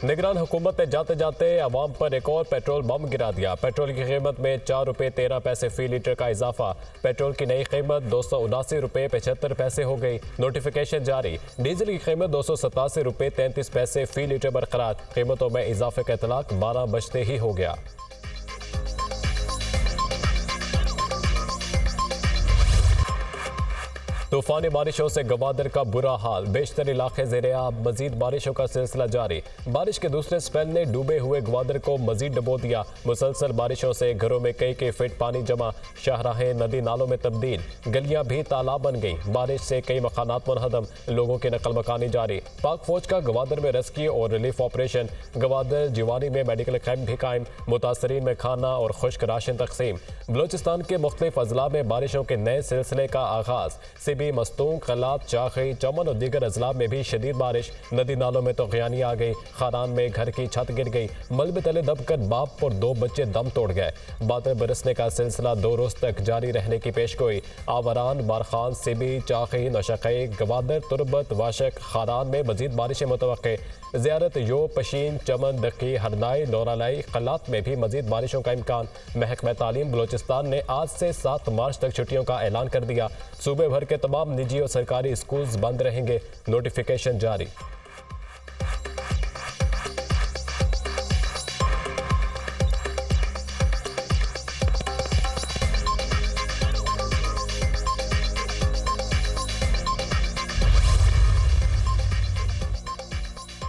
निगरान हुकूमत ने जाते जाते अवाम पर एक और पेट्रोल बम गिरा दिया। पेट्रोल की कीमत में 4 रुपये 13 पैसे फी लीटर का इजाफा। पेट्रोल की नई कीमत 279 रुपये 75 पैसे हो गई। नोटिफिकेशन जारी। डीजल की कीमत 287 रुपये 33 पैसे फी लीटर बरकरार। कीमतों में इजाफे का इतलाक 12 बजते ही हो गया। तूफानी बारिशों से गवादर का बुरा हाल, बेशतर इलाके ज़ेरे-आब। मजीद बारिशों का सिलसिला जारी। बारिश के दूसरे स्पेल ने डूबे हुए गवादर को मजीद डुबो दिया। मुसलसल बारिशों से घरों में कई फीट पानी जमा, शाहराहें नदी नालों में तब्दील, गलियां भी तालाब बन गई। बारिश से कई मकानात मुनहदम, लोगों की नकल मकानी जारी। पाक फौज का गवादर में रेस्क्यू और रिलीफ ऑपरेशन। गवादर जिवानी में मेडिकल कैंप भी कायम, मुतासरीन में खाना और खुश्क राशन तकसीम। बलोचिस्तान के मुख्तलिफ अजला में बारिशों के नए सिलसिले का आगाज। सिबी, मस्तूंग, कलात, चाखी, चमन और दीगर अजला में भी शदीद बारिश। नदी नालों में तो ग़यानी आ गई। खारान में घर की छत गिर गई। मलबे तले दबकर बाप और 2 बच्चे दम तोड़ गए। बादल बरसने का सिलसिला 2 रोज तक जारी रहने की पेशगोई। आवरान, बारखान, सिबी, चाखी, नशक़ई, गवादर, तुरबत, वाशक, खारान में मजीद बारिशें मुतवक्के। ज़ियारत, यो, पशीन, चमन, दक्की, हरनाई, नौरालाई, कलात में भी मजीद बारिशों का इम्कान। महकमा तालीम बलोचिस्तान ने आज से 7 मार्च तक छुट्टियों का ऐलान कर दिया। सूबे भर के तमाम निजी और सरकारी स्कूल्स बंद रहेंगे। नोटिफिकेशन जारी।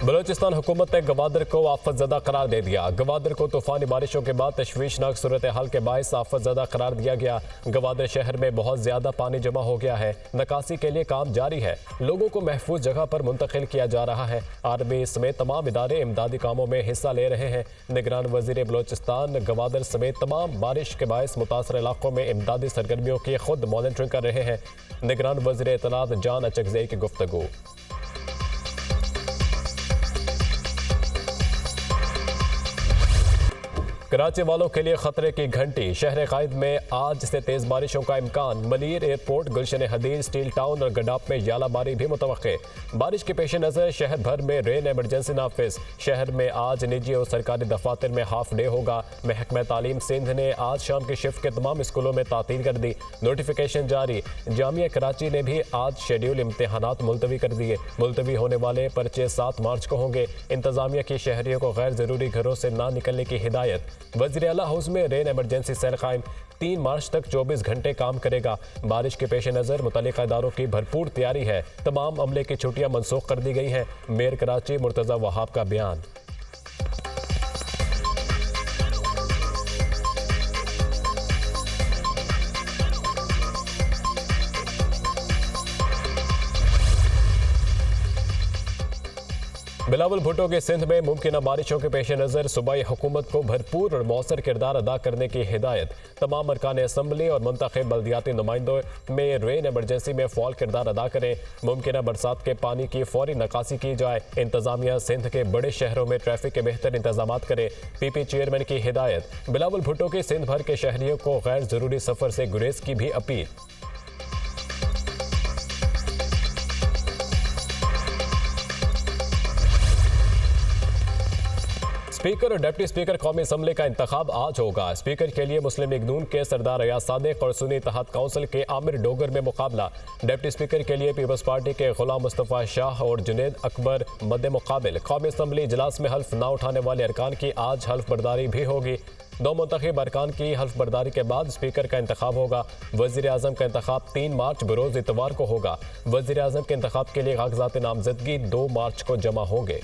बलोचिस्तान हुकूमत ने गवादर को आफत ज़दा करार दे दिया। गवादर को तूफानी बारिशों के बाद तशवीशनाक सूरत हाल के बायस आफत ज़दा करार दिया गया। गवादर शहर में बहुत ज़्यादा पानी जमा हो गया है। निकासी के लिए काम जारी है। लोगों को महफूज जगह पर मुंतकिल किया जा रहा है। आर्मी समेत तमाम इदारे इमदादी कामों में हिस्सा ले रहे हैं। निगरान वज़ीर बलोचिस्तान गवादर समेत तमाम बारिश के बायस मुतासर इलाकों में इमदादी सरगर्मियों की खुद मॉनिटरिंग कर रहे हैं। निगरान वज़ीर इत्तलात जान अचकज़ई की गुफ्तगू। कराची वालों के लिए खतरे की घंटी। शहर कायद में आज से तेज बारिशों का इम्कान। मलीर एयरपोर्ट, गुलशन हदीर, स्टील टाउन और गडाप में यालाबारी भी मुतवक्के। बारिश के पेश नज़र शहर भर में रेन एमरजेंसी नाफिज। शहर में आज निजी और सरकारी दफातर में हाफ डे होगा। महकमा तालीम सिंध ने आज शाम की शिफ्ट के तमाम स्कूलों में तातील कर दी। नोटिफिकेशन जारी। जामिया कराची ने भी आज शेड्यूल इम्तहानात मुलतवी कर दिए। मुलतवी होने वाले पर्चे 7 मार्च को होंगे। इंतजामिया की शहरियों को गैर ज़रूरी घरों से ना निकलने की हिदायत। वज़ीर आला हाउस में रेन एमरजेंसी सेल कायम। 3 मार्च तक 24 घंटे काम करेगा। बारिश के पेश नज़र मुतल्लिक़ा इदारों की भरपूर तैयारी है। तमाम अमले की छुट्टियां मनसूख कर दी गई हैं। मेयर कराची मुर्तज़ा वहाब का बयान। बिलावल भुट्टो के सिंध में मुमकिन बारिशों के पेश नज़र सूबाई हुकूमत को भरपूर और मौसर किरदार अदा करने की हिदायत। तमाम अरकान असम्बली और मुंतखब बल्दियाती नुमाइंदों में रेन एमरजेंसी में फ़ौल किरदार अदा करें। मुमकिन बरसात के पानी की फौरी निकासी की जाए। इंतजामिया सिंध के बड़े शहरों में ट्रैफिक के बेहतर इंतजाम करे। PP चेयरमैन की हिदायत। बिलावल भुट्टो की सिंध भर के शहरियों को गैर ज़रूरी सफ़र से गुरेज की भी अपील। स्पीकर और डिप्टी स्पीकर कौमी असम्बली का इंतखाब आज होगा। स्पीकर के लिए मुस्लिम लीग नून के सरदार रियाज सादिक और सुन्नी इत्तेहाद काउंसिल के आमिर डोगर में मुकाबला। डिप्टी स्पीकर के लिए पीपल्स पार्टी के गुलाम मुस्तफ़ा शाह और जुनैद अकबर मद्दे मुकाबिल। कौमी असम्बली इजलास में हल्फ ना उठाने वाले अरकान की आज हल्फ बर्दारी भी होगी। 2 मुंतखब अरकान की हल्फ बर्दारी के बाद स्पीकर का इंतखाब होगा। वज़ीर आज़म का इंतखाब 3 मार्च बरोज़ इतवार को होगा। वज़ीर आज़म के इंतखाब के लिए कागजात नामजदगी 2 मार्च को जमा होंगे।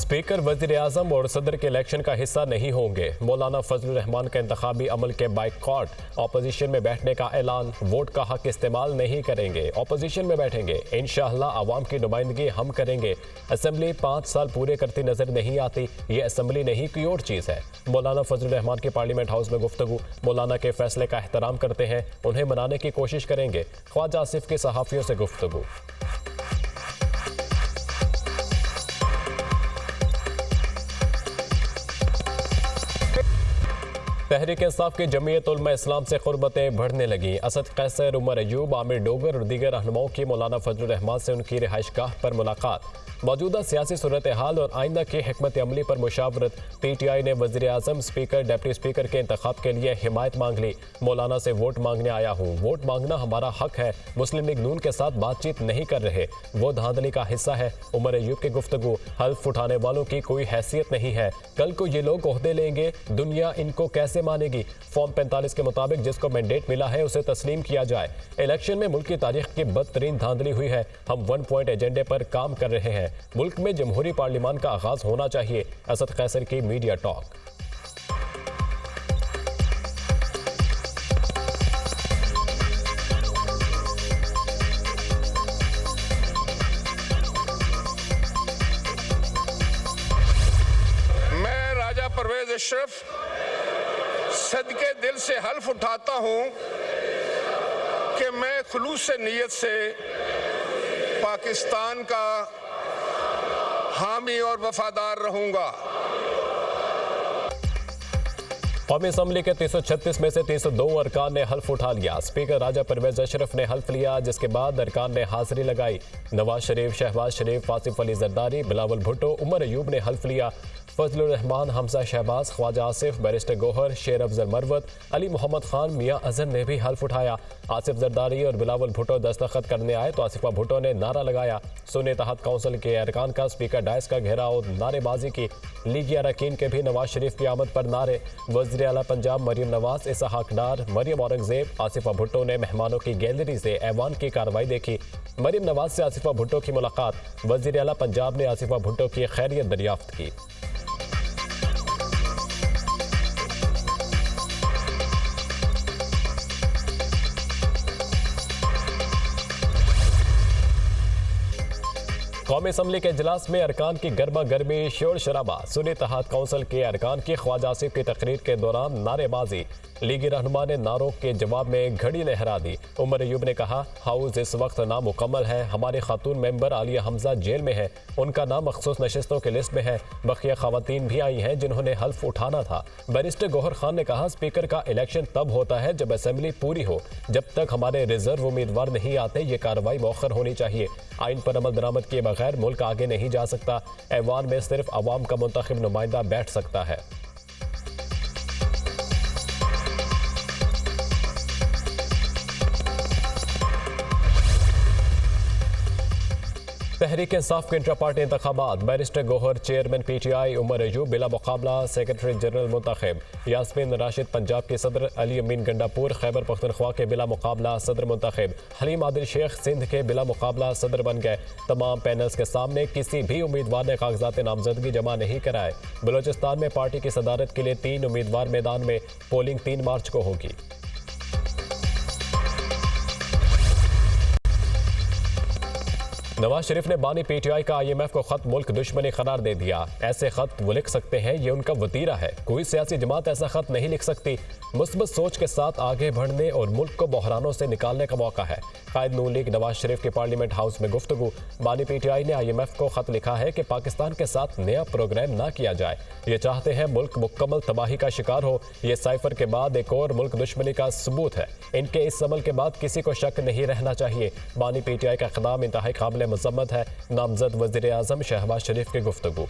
स्पीकर वज़ीर आज़म और सदर के इलेक्शन का हिस्सा नहीं होंगे। मौलाना फजलुर रहमान का इंतखाबी अमल के बाइकॉट। अपोजिशन में बैठने का ऐलान। वोट का हक इस्तेमाल नहीं करेंगे। अपोजिशन में बैठेंगे। इंशाअल्लाह आवाम की नुमाइंदगी हम करेंगे। असेंबली 5 साल पूरे करती नजर नहीं आती। ये असेंबली नहीं कोई और चीज़ है। मौलाना फजलुर रहमान की पार्लियामेंट हाउस में गुफ्तगू। मौलाना के फैसले का एहतराम करते हैं, उन्हें मनाने की कोशिश करेंगे। ख्वाजा आसिफ की सहाफ़ियों से गुफ्तगू। तहरीक इंसाफ की जमीयत उलमा इस्लाम से क़ुर्बतें बढ़ने लगी। असद कैसर, उमर अयूब, आमिर डोगर और दीगर रहनुमाओं की मौलाना फजलुर रहमान से उनकी रिहाइशगाह पर मुलाकात। मौजूदा सियासी सूरत हाल और आइंदा की हिकमत अमली पर मुशावरत। PTI ने वज़ीर आज़म, स्पीकर, डिप्टी स्पीकर के इंतखाब के लिए हिमायत मांग ली। मौलाना से वोट मांगने आया हूँ, वोट मांगना हमारा हक है। मुस्लिम लीग नून के साथ बातचीत नहीं कर रहे, वो धांधली का हिस्सा है। उमर अयूब की गुफ्तगू, हल्फ उठाने वालों की कोई हैसियत नहीं है। कल को ये लोग ओहदे लेंगे, दुनिया इनको कैसे मानेगी। फॉर्म 45 के मुताबिक जिसको मैंडेट मिला है उसे तस्लीम किया जाए। इलेक्शन में मुल्क की तारीख की बदतरीन धांधली हुई है। हम 1 पॉइंट एजेंडे पर काम कर रहे हैं। मुल्क में जमहूरी पार्लियामान का आगाज होना चाहिए। असद कैसर की मीडिया टॉक। मैं राजा परवेज अशरफ सदके दिल से हल्फ उठाता हूं कि मैं खुलूस नीयत से पाकिस्तान का हामी और वफादार रहूंगा। कौमी असम्बली के 336 में से 302 अरकान ने हल्फ उठा लिया। स्पीकर राजा परवेज अशरफ ने हल्फ लिया, जिसके बाद अरकान ने हाजिरी लगाई। नवाज शरीफ, शहबाज शरीफ, आसिफ अली जरदारी, बिलावल भुट्टो, उमर अयूब ने हल्फ लिया। फजलुर रहमान, हमजा शहबाज, ख्वाजा आसिफ, बैरिस्टर गोहर, शेर अफजल मरवत, अली मोहम्मद खान, मियां अजहर ने भी हल्फ उठाया। आसिफ जरदारी और बिलावल भुट्टो दस्तखत करने आए तो आसिफा भुट्टो ने नारा लगाया। सुन्नी तहत काउंसिल के अरकान का स्पीकर डायस का घेराव और नारेबाजी की। लीगी अरकान के भी नवाज शरीफ की आमद पर नारे। वज़ीर आला पंजाब मरियम नवाज, इसहाक डार, मरियम औरंगजेब, आसिफा भुट्टो ने मेहमानों की गैलरी से ऐवान की कार्रवाई देखी। मरियम नवाज से आसिफा भुट्टो की मुलाकात। वज़ीर आला पंजाब ने आसिफा भुट्टो की खैरियत दरियाफ्त की। कौमी असम्बली के इजलास में अरकान की गर्मा गर्मी, शोर शराबा। सुन्नी तहत काउंसिल के अरकान की ख्वाजा आसिफ की तकरीर के दौरान नारेबाजी। लीगी रहनुमा ने नारों के जवाब में घड़ी लहरा दी। उमर अयूब ने कहा, हाउस इस वक्त नामुकम्मल है। हमारी खातून मेंबर आलिया हमजा जेल में है, उनका नाम मखसूस नशिस्तों की लिस्ट में है। बकिया खवातीन भी आई हैं जिन्होंने हल्फ उठाना था। बैरिस्टर गोहर खान ने कहा, स्पीकर का इलेक्शन तब होता है जब असेंबली पूरी हो। जब तक हमारे रिजर्व उम्मीदवार नहीं आते ये कार्रवाई मौखर होनी चाहिए। आइन पर अमल दरामद किए बगैर मुल्क आगे नहीं जा सकता। ऐवान में सिर्फ अवाम का मुंतखब नुमाइंदा बैठ सकता है। तहरीक इंसाफ के इंट्रा पार्टी इंतखाबात। Barrister Gohar chairman PTI, Omar Ayub बिला मुकाबला सेक्रेटरी जनरल मुंतखब। यास्मीन राशिद पंजाब के सदर, अली अमीन गंडापुर खैबर पख्तनख्वा के बिला मुकाबला सदर मुंतखब। हलीम आदिल शेख सिंध के बिला मुकाबला सदर बन गए। तमाम पैनल्स के सामने किसी भी उम्मीदवार ने कागजात नामजदगी जमा नहीं कराए। बलोचिस्तान में पार्टी की सदारत के लिए 3 उम्मीदवार मैदान में। पोलिंग 3 मार्च को होगी। नवाज शरीफ ने बानी PTI का IMF को खत मुल्क दुश्मनी करार दे दिया। ऐसे खत वो लिख सकते हैं, ये उनका वतीरा है। कोई सियासी जमात ऐसा खत नहीं लिख सकती। मुस्बत सोच के साथ आगे बढ़ने और मुल्क को बहरानों से निकालने का मौका है। कायद नून लीग नवाज शरीफ की पार्लियामेंट हाउस में गुफ्तगू। बानी PTI ने IMF को खत लिखा है कि पाकिस्तान के साथ नया प्रोग्राम ना किया जाए। ये चाहते हैं मुल्क मुकम्मल तबाही का शिकार हो। ये साइफर के बाद एक और मुल्क दुश्मनी का सबूत है। इनके इस अमल के बाद किसी को शक नहीं रहना चाहिए। बानी PTI का इक़दाम इंतहाई काबिल मज़म्मत है। नामजद वज़ीर आज़म शहबाज शरीफ की गुफ्तगू।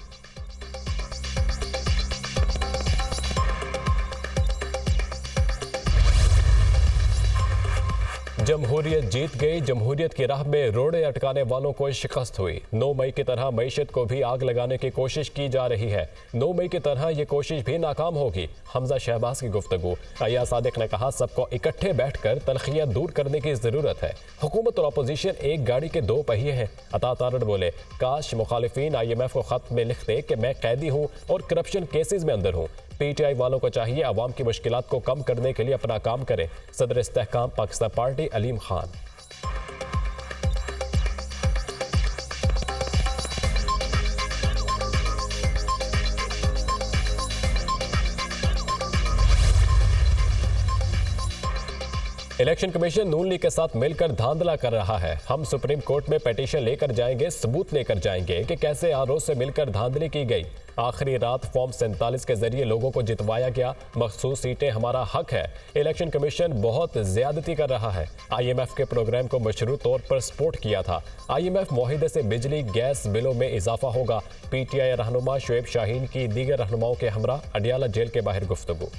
जमहूरियत जीत गई। जमहूरियत की राह में रोड़े अटकाने वालों को शिकस्त हुई। 9 मई की तरह मईशत को भी आग लगाने की कोशिश की जा रही है। 9 मई की तरह ये कोशिश भी नाकाम होगी। हमजा शहबाज की गुफ्तगू। अय्या सादिक ने कहा, सबको इकट्ठे बैठकर तलखियां दूर करने की जरूरत है। हुकूमत और अपोजिशन एक गाड़ी के 2 पहिए हैं। अता तारड़ बोले, काश मुखालिफिन IMF को खत में लिखते कि मैं कैदी हूँ और करप्शन केसेस में अंदर हूँ। PTI वालों को चाहिए अवाम की मुश्किलात को कम करने के लिए अपना काम करें। सदर Istehkam Pakistan party Aleem Khan. Election commission Noon league के साथ मिलकर धांधला कर रहा है। हम सुप्रीम कोर्ट में पिटीशन लेकर जाएंगे, सबूत लेकर जाएंगे कि कैसे आरओ से मिलकर धांधली की गई। आखिरी रात फॉर्म 47 के जरिए लोगों को जितवाया गया। मखसूस सीटें हमारा हक है। इलेक्शन कमीशन बहुत ज्यादती कर रहा है। IMF के प्रोग्राम को मशरूत तौर पर सपोर्ट किया था। IMF मुआहिदे से बिजली गैस बिलों में इजाफा होगा। PTI रहनुमा शुएब शाहीन की दीगर रहनुमाओं के हमरा अडियाला जेल के बाहर गुफ्तगू।